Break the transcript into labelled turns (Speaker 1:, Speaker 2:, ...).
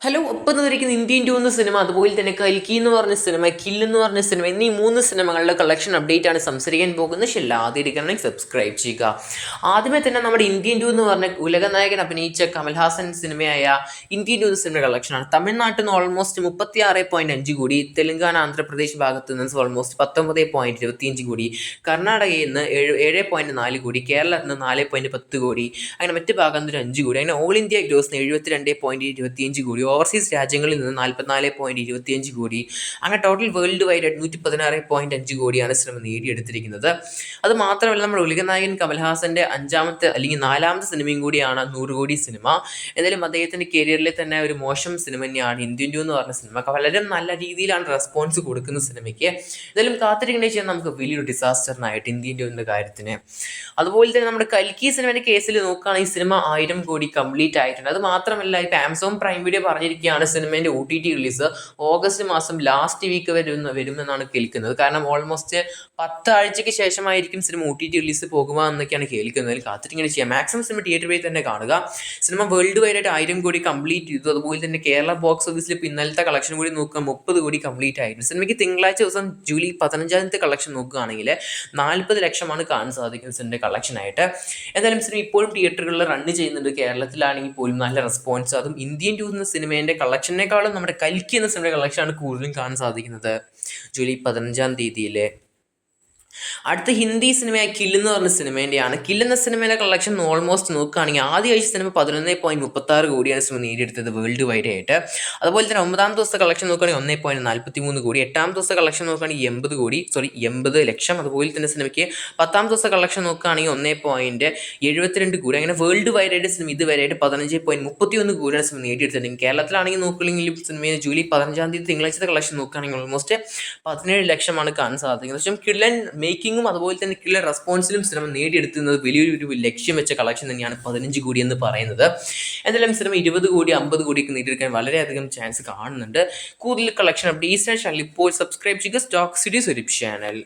Speaker 1: Hello ഒപ്പം തന്നിരിക്കുന്ന Indian two എന്ന സിനിമ, അതുപോലെ തന്നെ കൽക്കി എന്ന് പറഞ്ഞ സിനിമ, കില്ല് എന്ന് പറഞ്ഞ സിനിമ എന്നീ 3 സിനിമകളുടെ കളക്ഷൻ അപ്ഡേറ്റ് ആണ് സംസാരിക്കാൻ പോകുന്നത്. ആദ്യമായിരിക്കണമെങ്കിൽ സബ്സ്ക്രൈബ് ചെയ്യുക. ആദ്യമേ തന്നെ നമ്മുടെ ഇന്ത്യൻ ടു എന്ന് പറഞ്ഞ ഉലകനായകൻ അഭിനയിച്ച കമൽഹാസൻ സിനിമയായ ഇന്ത്യൻ ടു എന്ന സിനിമയുടെ കളക്ഷനാണ്. തമിഴ്നാട്ടിൽ നിന്ന് ഓൾമോസ്റ്റ് 36.5 കോടി, തെലങ്കാന ആന്ധ്രാപ്രദേശ് ഭാഗത്ത് നിന്ന് ഓൾമോസ്റ്റ് 19.25 കോടി, കർണാടകയിൽ നിന്ന് 7.4 കോടി, കേരളത്തിൽ നിന്ന് 4.10 കോടി, അങ്ങനെ മറ്റ് ഭാഗത്ത് 5 കോടി, അങ്ങനെ ഓൾ ഇന്ത്യ ഗ്രോസ് 72.25 കോടി, ഓവർസീസ് രാജ്യങ്ങളിൽ നിന്ന് 44.25 കോടി, അങ്ങനെ ടോട്ടൽ വേൾഡ് വൈഡ് 116.5 കോടിയാണ് സിനിമ നേടിയെടുത്തിരിക്കുന്നത്. അത് മാത്രമല്ല, നമ്മുടെ ഉലകനായകൻ കമൽഹാസന്റെ 5ാമത്തെ അല്ലെങ്കിൽ 4ാമത്തെ സിനിമയും കൂടിയാണ് 100 കോടി സിനിമ. എന്തായാലും അദ്ദേഹത്തിന്റെ കരിയറിലെ തന്നെ ഒരു മോശം സിനിമ തന്നെയാണ് ഇന്ത്യൻ ടു എന്ന് പറഞ്ഞ സിനിമ. വളരെ നല്ല രീതിയിലാണ് റെസ്പോൺസ് കൊടുക്കുന്ന സിനിമയ്ക്ക്. എന്തായാലും കാത്തിരിക്കേണ്ട ചെയ്യാൻ നമുക്ക് വലിയൊരു ഡിസാസ്റ്ററിനായിട്ട് ഇന്ത്യൻ ടുവിൻ്റെ കാര്യത്തിന്. അതുപോലെ തന്നെ നമ്മുടെ കൽക്കി സിനിമയുടെ കേസിൽ നോക്കുകയാണെങ്കിൽ ഈ സിനിമ 1000 കോടി കംപ്ലീറ്റ് ആയിട്ടുണ്ട്. അത് മാത്രമല്ല, ഇപ്പോൾ ആമസോൺ പ്രൈം വീഡിയോ പറഞ്ഞിരിക്കുകയാണ് സിനിമേൻ്റെ OTT റിലീസ് ഓഗസ്റ്റ് മാസം ലാസ്റ്റ് വീക്ക് വരുമെന്നാണ് കേൾക്കുന്നത്. കാരണം ഓൾമോസ്റ്റ് 10 ആഴ്ചയ്ക്ക് ശേഷമായിരിക്കും സിനിമ OTT റിലീസ് പോകുക എന്നൊക്കെയാണ് കേൾക്കുന്നത്. കാത്തിരിങ്ങനെ ചെയ്യാം. മാക്സിമം സിനിമ തിയേറ്ററിൽ തന്നെ കാണുക. സിനിമ വേൾഡ് വൈഡ് ആയിട്ട് 1000 കോടി കംപ്ലീറ്റ് ചെയ്തു. അതുപോലെ തന്നെ കേരള ബോക്സ് ഓഫീസിൽ ഇപ്പോൾ ഇന്നലത്തെ കളക്ഷൻ കൂടി നോക്കുക 30 കോടി കംപ്ലീറ്റ് ആയിരുന്നു. സിനിമയ്ക്ക് തിങ്കളാഴ്ച ദിവസം ജൂലൈ 15 കളക്ഷൻ നോക്കുകയാണെങ്കിൽ 40 ലക്ഷമാണ് കാണാൻ സാധിക്കുന്നത് സിനിമയുടെ കളക്ഷനായിട്ട്. എന്തായാലും സിനിമ ഇപ്പോഴും തിയേറ്ററുകളിൽ റണ്ണ് ചെയ്യുന്നുണ്ട്. കേരളത്തിലാണെങ്കിൽ പോലും നല്ല റെസ്പോൺസ്. അതും ഇന്ത്യൻ ടു എന്ന സിനിമേൻ്റെ കളക്ഷനേക്കാളും നമ്മുടെ കൽക്കി എന്ന സിനിമയുടെ കളക്ഷനാണ് കൂടുതലും കാണാൻ സാധിക്കുന്നത് ജൂലൈ 15 അടുത്ത ഹിന്ദി സിനിമയായ കില്ല് എന്ന് പറഞ്ഞ സിനിമേൻ്റെയാണ്. കില്ല് എന്ന സിനിമയുടെ കളക്ഷൻ ഓൾമോസ്റ്റ് നോക്കുകയാണെങ്കിൽ ആദ്യ ആഴ്ച സിനിമ 11.36 കോടിയാണ് സിനിമ നേടിയെടുത്തത് വേൾഡ് വൈഡ് ആയിട്ട്. അതുപോലെ തന്നെ 9ാം ദിവസത്തെ കളക്ഷൻ നോക്കുകയാണെങ്കിൽ 1.43 കോടി, 8ാം ദിവസത്തെ കളക്ഷൻ നോക്കുകയാണെങ്കിൽ 80 ലക്ഷം. അതുപോലെ തന്നെ സിനിമയ്ക്ക് 10ാം ദിവസത്തെ കളക്ഷൻ നോക്കുകയാണെങ്കിൽ 1.72 കോടി. അങ്ങനെ വേൾഡ് വൈഡ് ആയിട്ട് സിനിമ ഇതുവരെയായിട്ട് 15.31 കോടിയാണ് സിനിമ നേടിയെടുത്തിട്ടുണ്ടെങ്കിൽ കേരളത്തിലാണെങ്കിൽ നോക്കുകയാണെങ്കിലും സിനിമ ജൂലൈ 15 തിങ്കളാഴ്ചത്തെ കളക്ഷൻ നോക്കുകയാണെങ്കിൽ ഓൾമോസ്റ്റ് 17 ലക്ഷമാണ് കാണാൻ സാധിക്കുന്നത്. പക്ഷേ കില്ലൻ മേക്കിങ്ങും അതുപോലെ തന്നെ കില്ലർ റെസ്പോൺസിലും സിനിമ നേടിയെടുക്കുന്നത് വലിയൊരു ലക്ഷ്യം വെച്ച കളക്ഷൻ തന്നെയാണ് 15 കോടി എന്ന് പറയുന്നത്. എന്തായാലും സിനിമ 20 കോടി 50 കോടിയൊക്കെ നേടിയെടുക്കാൻ വളരെയധികം ചാൻസ് കാണുന്നുണ്ട്. കൂടുതൽ കളക്ഷൻ അപ്ഡേറ്റ്സിനായി ഇപ്പോൾ സബ്സ്ക്രൈബ് ചെയ്യുക സ്റ്റോക്ക് സിറ്റി സ്വരൂപ് ചാനൽ.